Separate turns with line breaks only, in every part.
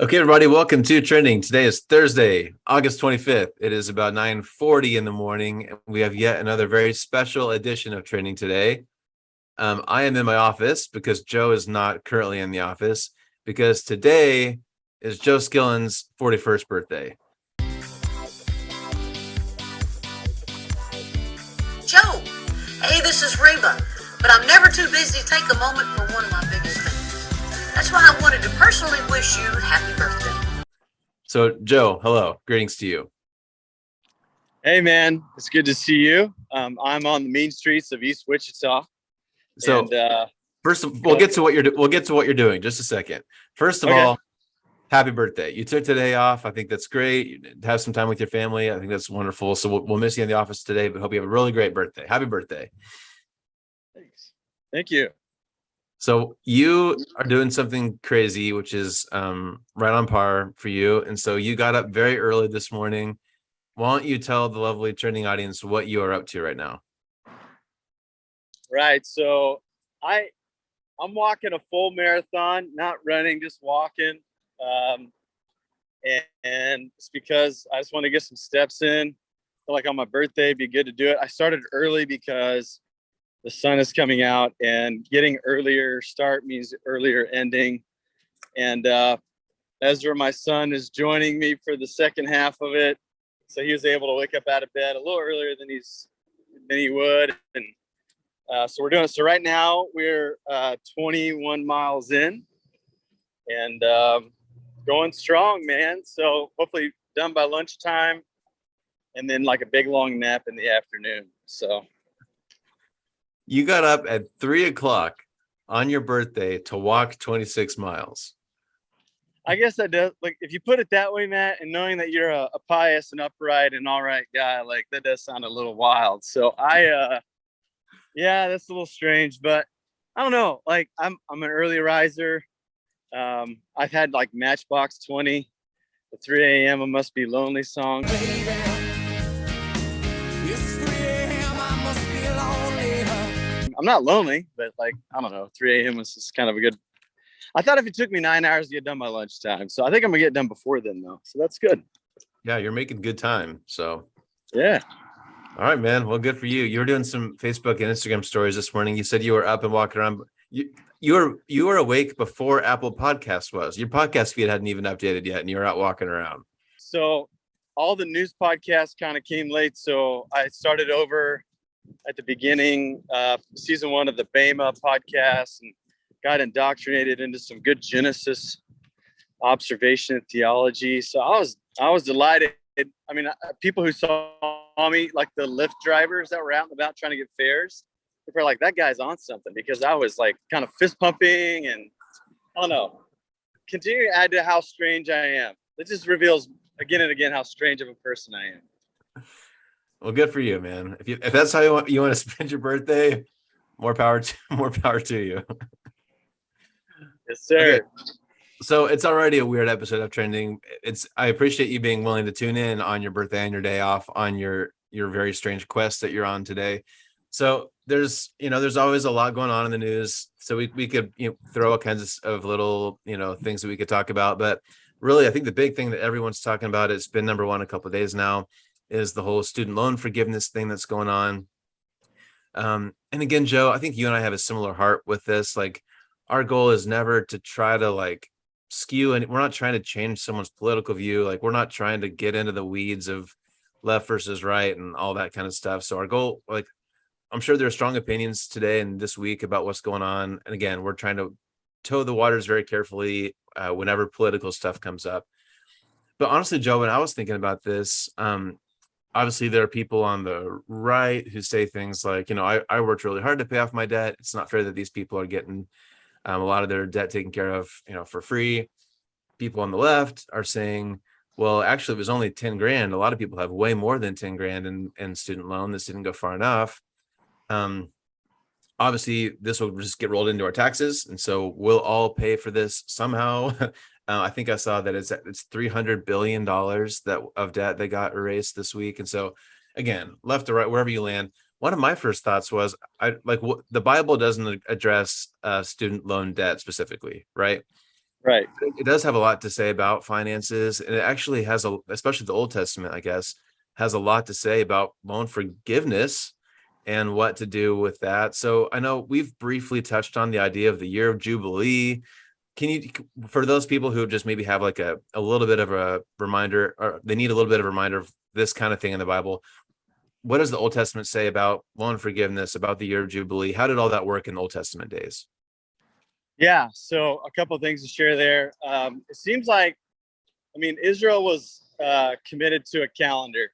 Okay, everybody, welcome to Trending. Today is Thursday, August 25th. It is about 9:40 in the morning. And we have yet another very special edition of Trending today. I am in my office because Joe is not currently in the office because today is Joe Skillen's 41st birthday.
Joe, hey, this is Reba, but I'm never too busy to take a moment for one of my biggest things. That's why I wanted to personally wish you happy birthday.
So, Joe, hello. Greetings to you.
Hey, man. It's good to see you. I'm on the mean streets of East Wichita.
So, first, we'll get to what you're doing. Just a second. First of all, happy birthday. You took today off. I think that's great. You have some time with your family. I think that's wonderful. So we'll miss you in the office today, but hope you have a really great birthday. Happy birthday.
Thanks. Thank you.
So you are doing something crazy, which is right on par for you. And so you got up very early this morning. Why don't you tell the lovely Trending audience what you are up to right now?
Right. So I'm walking a full marathon, not running, just walking. And it's because I just want to get some steps in. I feel like on my birthday, it'd be good to do it. I started early because the sun is coming out, and getting earlier start means earlier ending. And Ezra, my son, is joining me for the second half of it. So he was able to wake up out of bed a little earlier than he would. And so we're doing it. So right now we're 21 miles in and going strong, man. So hopefully done by lunchtime, and then like a big long nap in the afternoon. So
you got up at 3:00 on your birthday to walk 26 miles.
I guess that does, like, if you put it that way, Matt, and knowing that you're a pious and upright and all right guy, like that does sound a little wild. So yeah, that's a little strange, but I don't know. Like I'm an early riser. I've had like Matchbox 20, the 3 a.m. I Must Be Lonely song.
Baby, it's 3 a.m. I must be lonely.
I'm not lonely, but like, I don't know, 3 a.m. was just kind of a good. I thought if it took me 9 hours to get done by lunchtime. So I think I'm gonna get done before then though. So that's good.
Yeah, you're making good time. So
yeah.
All right, man. Well, good for you. You were doing some Facebook and Instagram stories this morning. You said you were up and walking around. You were awake before Apple Podcast was. Your podcast feed hadn't even updated yet, and you were out walking around.
So all the news podcasts kind of came late. So I started over at the beginning, season 1 of the Bema podcast, and got indoctrinated into some good Genesis observation and theology. So I was delighted. I mean, people who saw me, like the Lyft drivers that were out and about trying to get fares, they were like, that guy's on something, because I was like kind of fist pumping and I don't know, continue to add to how strange I am. It just reveals again and again how strange of a person I am.
Well, good for you, man. If that's how you want to spend your birthday, more power to you.
Yes, sir.
Okay. So it's already a weird episode of Trending. I appreciate you being willing to tune in on your birthday and your day off on your very strange quest that you're on today. So there's always a lot going on in the news. So we could throw all kinds of little things that we could talk about. But really, I think the big thing that everyone's talking about, it's been number one a couple of days now, is the whole student loan forgiveness thing that's going on. And again, Joe, I think you and I have a similar heart with this. Like, our goal is never to try to like skew, and we're not trying to change someone's political view. Like, we're not trying to get into the weeds of left versus right and all that kind of stuff. So our goal, like, I'm sure there are strong opinions today and this week about what's going on. And again, we're trying to toe the waters very carefully whenever political stuff comes up. But honestly, Joe, when I was thinking about this, obviously there are people on the right who say things like, I worked really hard to pay off my debt. It's not fair that these people are getting a lot of their debt taken care of, for free. People on the left are saying, well, actually, it was only 10 grand. A lot of people have way more than 10 grand in student loan. This didn't go far enough. Obviously, this will just get rolled into our taxes. And so we'll all pay for this somehow. I think I saw that it's $300 billion of debt that got erased this week. And so, again, left to right, wherever you land, one of my first thoughts was, the Bible doesn't address student loan debt specifically, right?
Right.
It does have a lot to say about finances, and it actually has especially the Old Testament, I guess, has a lot to say about loan forgiveness and what to do with that. So I know we've briefly touched on the idea of the year of Jubilee. Can you, for those people who just maybe have like a little bit of a reminder, or they need a little bit of a reminder of this kind of thing in the Bible, what does the Old Testament say about loan forgiveness, about the year of Jubilee? How did all that work in the Old Testament days?
Yeah. So a couple of things to share there. It seems like, Israel was committed to a calendar,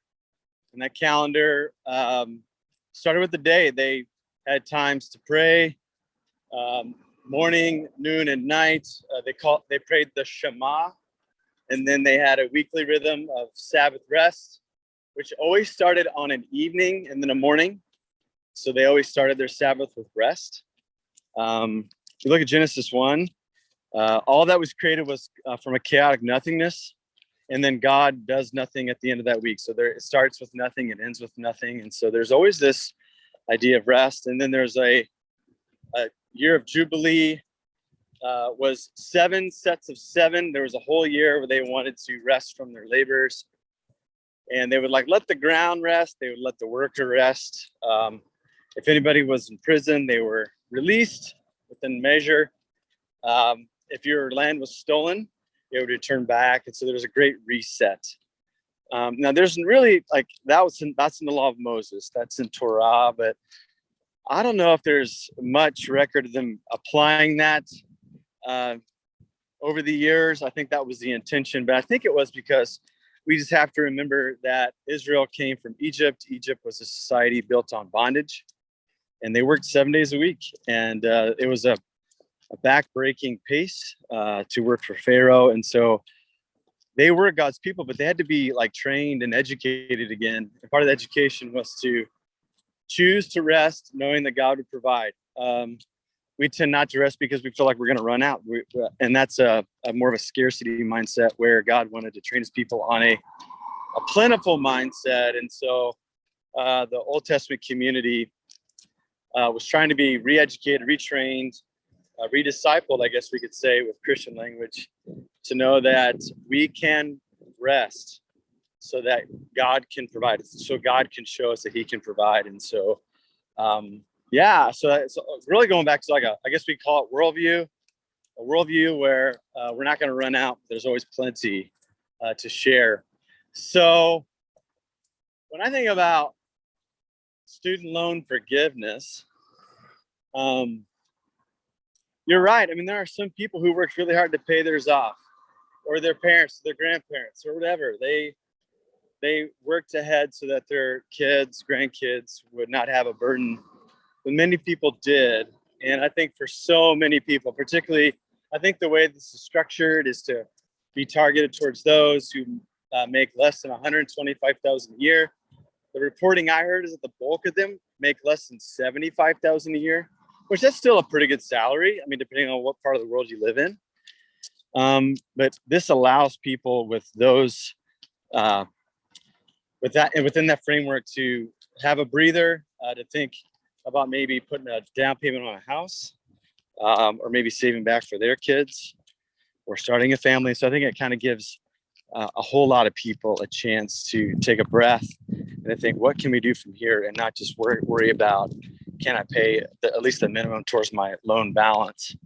and that calendar started with the day. They had times to pray, morning, noon, and night. They prayed the Shema, and then they had a weekly rhythm of Sabbath rest, which always started on an evening and then a morning. So they always started their Sabbath with rest. If you look at Genesis 1, all that was created was from a chaotic nothingness. And then God does nothing at the end of that week. So it starts with nothing, it ends with nothing. And so there's always this idea of rest. And then there's a year of Jubilee, was 7 sets of 7. There was a whole year where they wanted to rest from their labors. And they would let the ground rest. They would let the worker rest. If anybody was in prison, they were released within measure. If your land was stolen, it would return back. And so there was a great reset. Now there's really that's in the law of Moses. That's in Torah, but I don't know if there's much record of them applying that over the years. I think that was the intention, but I think it was because we just have to remember that Israel came from Egypt. Egypt was a society built on bondage, and they worked 7 days a week. And it was a back-breaking pace to work for Pharaoh. And so they were God's people, but they had to be trained and educated again. And part of the education was to choose to rest, knowing that God would provide. We tend not to rest because we feel like we're going to run out. And that's a more of a scarcity mindset, where God wanted to train his people on a plentiful mindset. And so the Old Testament community was trying to be re-educated, retrained, rediscipled, I guess we could say with Christian language, to know that we can rest so that God can provide, so God can show us that he can provide. And so, so it's really going back to I guess we call it a worldview where we're not going to run out. There's always plenty to share. So when I think about student loan forgiveness, you're right. There are some people who worked really hard to pay theirs off, or their parents, their grandparents, or whatever. They worked ahead so that their kids, grandkids would not have a burden. But many people did. And I think for so many people, particularly, I think the way this is structured is to be targeted towards those who make less than $125,000 a year. The reporting I heard is that the bulk of them make less than $75,000 a year, which that's still a pretty good salary. Depending on what part of the world you live in. But this allows people with those, with that, and within that framework, to have a breather, to think about maybe putting a down payment on a house, or maybe saving back for their kids, or starting a family. So I think it kind of gives a whole lot of people a chance to take a breath and to think, what can we do from here, and not just worry about, can I pay at least the minimum towards my loan balance?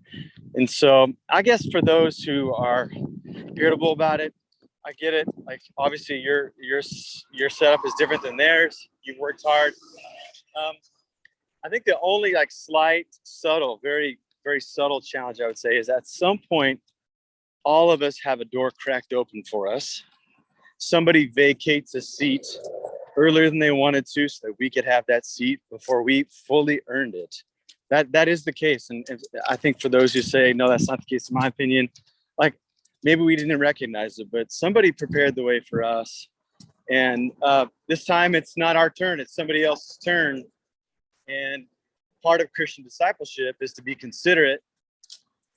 And so I guess for those who are irritable about it, I get it. Obviously your setup is different than theirs. You've worked hard. I think the only slight, subtle, very, very subtle challenge I would say is, at some point, all of us have a door cracked open for us. Somebody vacates a seat earlier than they wanted to, so that we could have that seat before we fully earned it. That is the case. And I think for those who say, no, that's not the case, in my opinion, maybe we didn't recognize it, but somebody prepared the way for us. And this time it's not our turn, it's somebody else's turn. And part of Christian discipleship is to be considerate,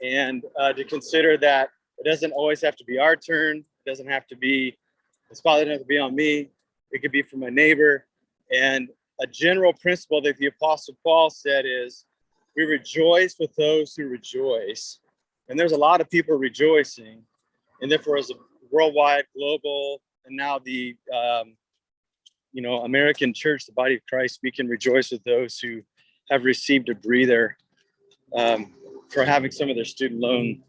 and to consider that it doesn't always have to be our turn. It doesn't have to be, the spotlight doesn't have to be on me. It could be from my neighbor. And a general principle that the Apostle Paul said is, we rejoice with those who rejoice, And there's a lot of people rejoicing. And therefore, as a worldwide, global, and now the American church, the body of Christ, we can rejoice with those who have received a breather for having some of their student loan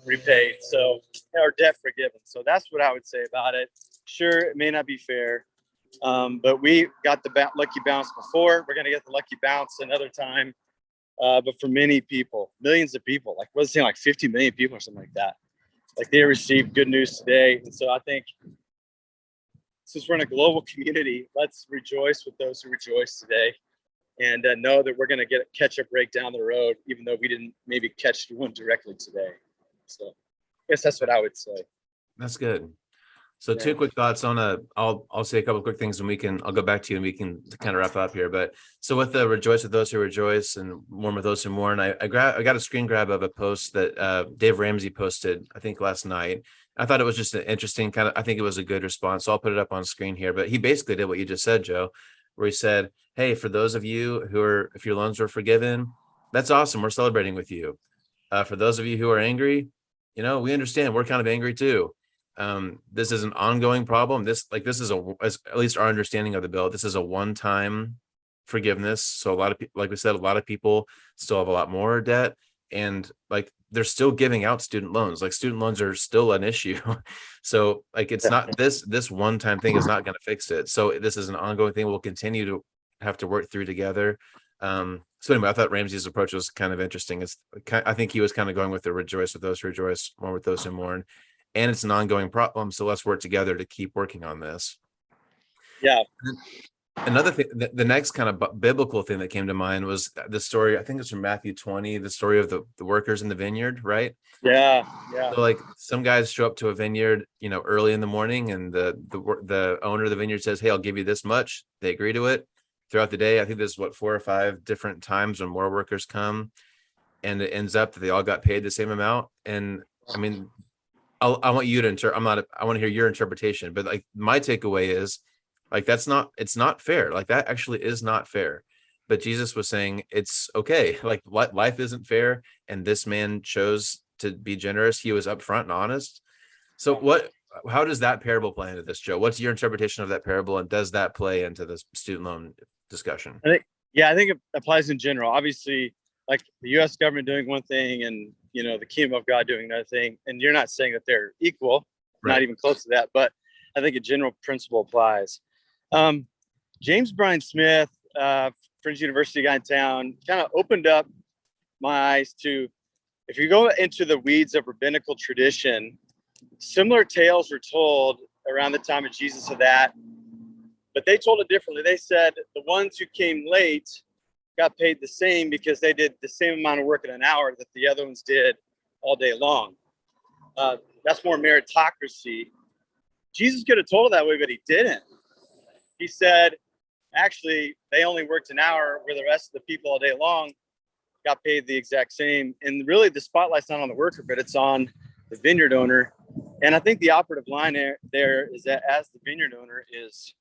repaid, or debt forgiven. So that's what I would say about it. Sure, it may not be fair, but we got the lucky bounce before. We're going to get the lucky bounce another time. But for many people, millions of people, like what's it like 50 million people or something like that, like they received good news today. And so I think since we're in a global community, let's rejoice with those who rejoice today, and know that we're going to get a catch-up break down the road, even though we didn't maybe catch one directly today. So I guess that's what I would say.
That's good. So two quick thoughts on I'll say a couple of quick things, and I'll go back to you and we can kind of wrap up here. But so with the rejoice with those who rejoice and mourn with those who mourn, I got a screen grab of a post that Dave Ramsey posted, I think last night. I thought it was just an interesting I think it was a good response. So I'll put it up on screen here, but he basically did what you just said, Joe, where he said, hey, for those of you if your loans were forgiven, that's awesome. We're celebrating with you. For those of you who are angry, we understand, we're kind of angry too. This is an ongoing problem. This is at least our understanding of the bill. This is a one-time forgiveness. So a lot of people, like we said, a lot of people still have a lot more debt, and like they're still giving out student loans. Like student loans are still an issue. So like it's not this one-time thing is not going to fix it. So this is an ongoing thing. We'll continue to have to work through together. So anyway, I thought Ramsey's approach was kind of interesting. I think he was kind of going with the rejoice with those who rejoice, mourn with those who mourn. And it's an ongoing problem. So let's work together to keep working on this.
Yeah.
Another thing, the next kind of biblical thing that came to mind was the story, I think it's from Matthew 20, the story of the workers in the vineyard, right?
Yeah. Yeah.
So like some guys show up to a vineyard, early in the morning, and the owner of the vineyard says, hey, I'll give you this much. They agree to it. Throughout the day, I think there's 4 or 5 different times when more workers come, and it ends up that they all got paid the same amount. And I mean, I want you to I want to hear your interpretation, but like my takeaway is like, it's not fair. Like that actually is not fair. But Jesus was saying it's okay. Like life isn't fair. And this man chose to be generous. He was upfront and honest. So how does that parable play into this, Joe? What's your interpretation of that parable? And does that play into this student loan discussion?
I think it applies in general. Obviously, like the U.S. government doing one thing and, the kingdom of God doing another thing. And you're not saying that they're equal, right. Not even close to that. But I think a general principle applies. James Bryan Smith, Fringe University guy in town, kind of opened up my eyes to, if you go into the weeds of rabbinical tradition, similar tales were told around the time of Jesus of that, but they told it differently. They said the ones who came late got paid the same because they did the same amount of work in an hour that the other ones did all day long. That's more meritocracy. Jesus could have told it that way, but he didn't. He said, actually, they only worked an hour where the rest of the people all day long got paid the exact same. And really the spotlight's not on the worker, but it's on the vineyard owner. And I think the operative line there is that as the vineyard owner is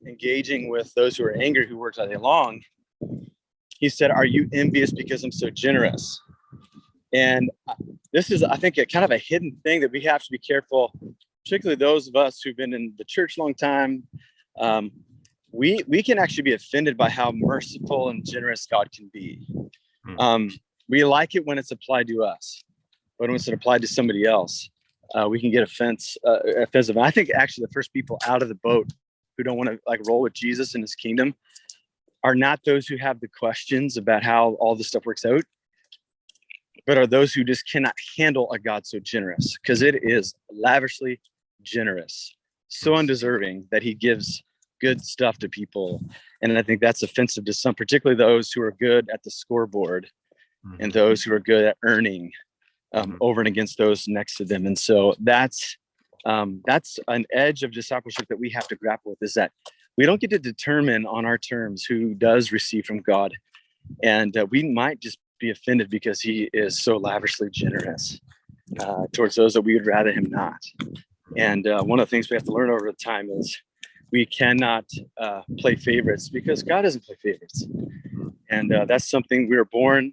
engaging with those who are angry, who worked all day long, he said, are you envious because I'm so generous? And this is, I think, a kind of a hidden thing that we have to be careful, particularly those of us who've been in the church a long time. We can actually be offended by how merciful and generous God can be. We like it when it's applied to us, but when it's applied to somebody else, we can get offensive. And I think actually the first people out of the boat who don't want to like roll with Jesus and his kingdom are not those who have the questions about how all this stuff works out, but are those who just cannot handle a God so generous, because it is lavishly generous, so undeserving that he gives good stuff to people. And I think that's offensive to some, particularly those who are good at the scoreboard and those who are good at earning over and against those next to them. And so that's an edge of discipleship that we have to grapple with, is that we don't get to determine on our terms who does receive from God. And we might just be offended because he is so lavishly generous towards those that we would rather him not. And one of the things we have to learn over time is we cannot play favorites, because God doesn't play favorites. And that's something we're born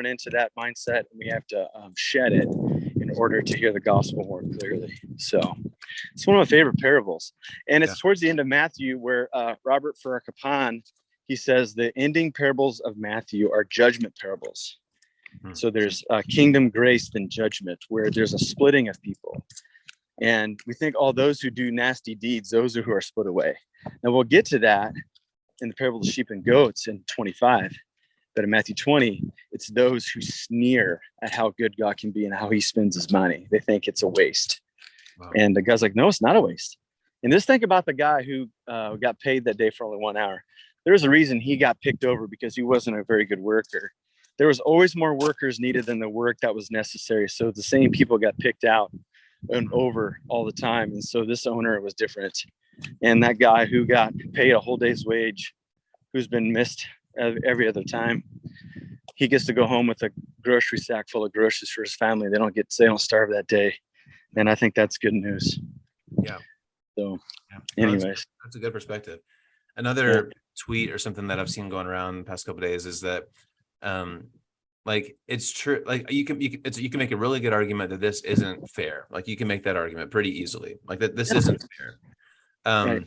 into that mindset, and we have to shed it in order to hear the gospel more clearly. So it's one of my favorite parables. And it's towards the end of Matthew where Robert Farrar Capon, he says the ending parables of Matthew are judgment parables. So there's kingdom, grace, then judgment, where there's a splitting of people. And we think all those who do nasty deeds, those are who are split away. Now we'll get to that in the parable of the sheep and goats in 25. But in Matthew 20, it's those who sneer at how good God can be and how he spends his money. They think it's a waste. Wow. And the guy's like, no, it's not a waste. And just think about the guy who got paid that day for only 1 hour. There's a reason he got picked over, because he wasn't a very good worker. There was always more workers needed than the work that was necessary. So the same people got picked out and over all the time. And so this owner was different. And that guy who got paid a whole day's wage, who's been missed every other time, he gets to go home with a grocery sack full of groceries for his family. They don't starve that day. And I think that's good news.
Yeah.
So
yeah.
Anyways,
that's a good perspective. Another tweet or something that I've seen going around the past couple of days is that like it's true, like you can make a really good argument that this isn't fair. Like you can make that argument pretty easily, like that this isn't fair.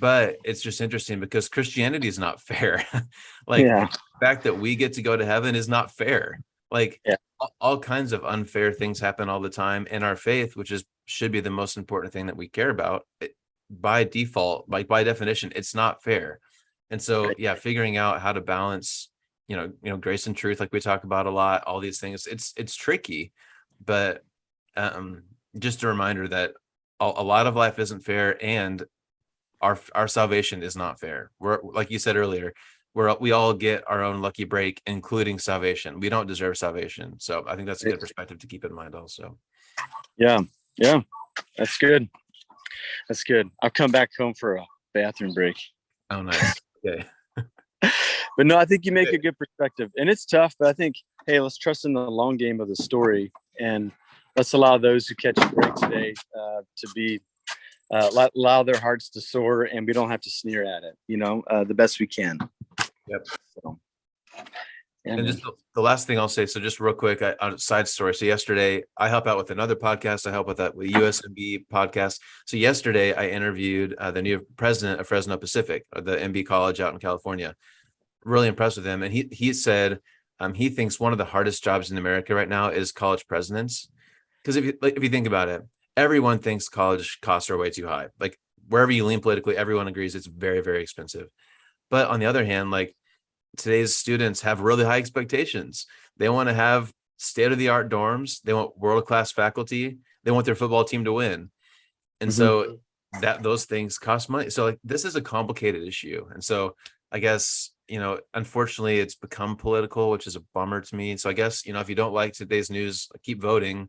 But it's just interesting because Christianity is not fair. Like the fact that we get to go to heaven is not fair. Like all kinds of unfair things happen all the time in our faith, which should be the most important thing that we care about. By default, like by definition, it's not fair. And so figuring out how to balance grace and truth, like we talk about a lot, all these things, it's tricky, but just a reminder that a lot of life isn't fair, and our salvation is not fair. We're, like you said earlier, we all get our own lucky break, including salvation. We don't deserve salvation. So I think that's a good perspective to keep in mind also. Yeah, that's good. I'll come back home for a bathroom break. Oh, nice. Okay.
But no, I think you make a good perspective, and it's tough, but I think, hey, let's trust in the long game of the story, and let's allow those who catch a break today to be allow their hearts to soar, and we don't have to sneer at it, the best we can.
Yep.
So,
and just the last thing I'll say, so just real quick, on a side story. So yesterday I help out with another podcast. I help with that with USMB podcast. So yesterday I interviewed the new president of Fresno Pacific, the MB college out in California. Really impressed with him. And he said he thinks one of the hardest jobs in America right now is college presidents. Because if you think about it, everyone thinks college costs are way too high. Like wherever you lean politically, everyone agrees it's very, very expensive. But on the other hand, like today's students have really high expectations. They want to have state-of-the-art dorms. They want world-class faculty. They want their football team to win. And so those things cost money. So like this is a complicated issue. And so I guess, unfortunately it's become political, which is a bummer to me. So I guess, if you don't like today's news, keep voting.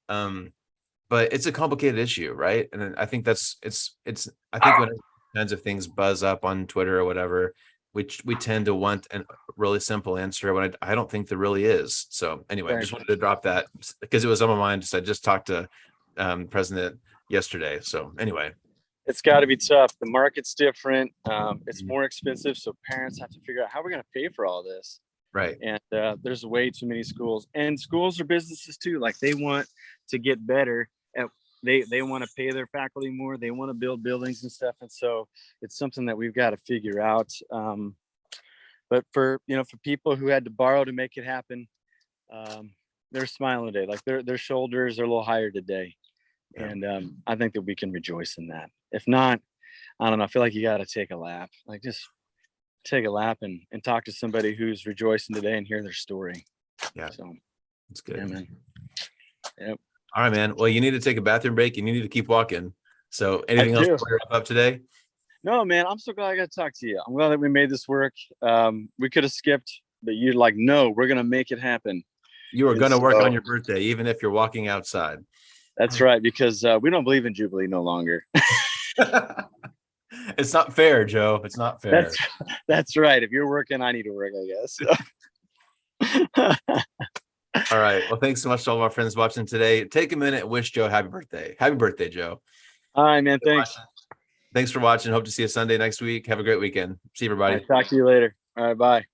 But it's a complicated issue, right? And then I think I think when kinds of things buzz up on Twitter or whatever, which we tend to want a really simple answer when I don't think there really is. So anyway, I just wanted to drop that because it was on my mind. I just talked to President yesterday. So anyway.
It's got to be tough. The market's different. It's more expensive. So parents have to figure out how we're going to pay for all this.
Right.
And there's way too many schools, and schools are businesses too. Like they want to get better. They want to pay their faculty more. They want to build buildings and stuff. And so it's something that we've got to figure out. But for people who had to borrow to make it happen, they're smiling today. Like their shoulders are a little higher today. Yeah. And I think that we can rejoice in that. If not, I don't know. I feel like you got to take a lap. Like just take a lap and talk to somebody who's rejoicing today and hear their story.
Yeah.
So
it's good.
Yeah, man. Yep.
All right, man. Well, you need to take a bathroom break. You need to keep walking. So anything else to wrap up today?
No, man. I'm so glad I got to talk to you. I'm glad that we made this work. We could have skipped, but you're like, no, we're going to make it happen.
You are going to work on your birthday, even if you're walking outside.
That's right. Because we don't believe in Jubilee no longer.
It's not fair, Joe. It's not fair.
That's right. If you're working, I need to work, I guess.
All right. Well, thanks so much to all of our friends watching today. Take a minute and wish Joe happy birthday. Happy birthday, Joe.
All right, man. Thanks.
Thanks for watching. Hope to see you Sunday next week. Have a great weekend. See everybody.
Talk to you later. All right. Bye.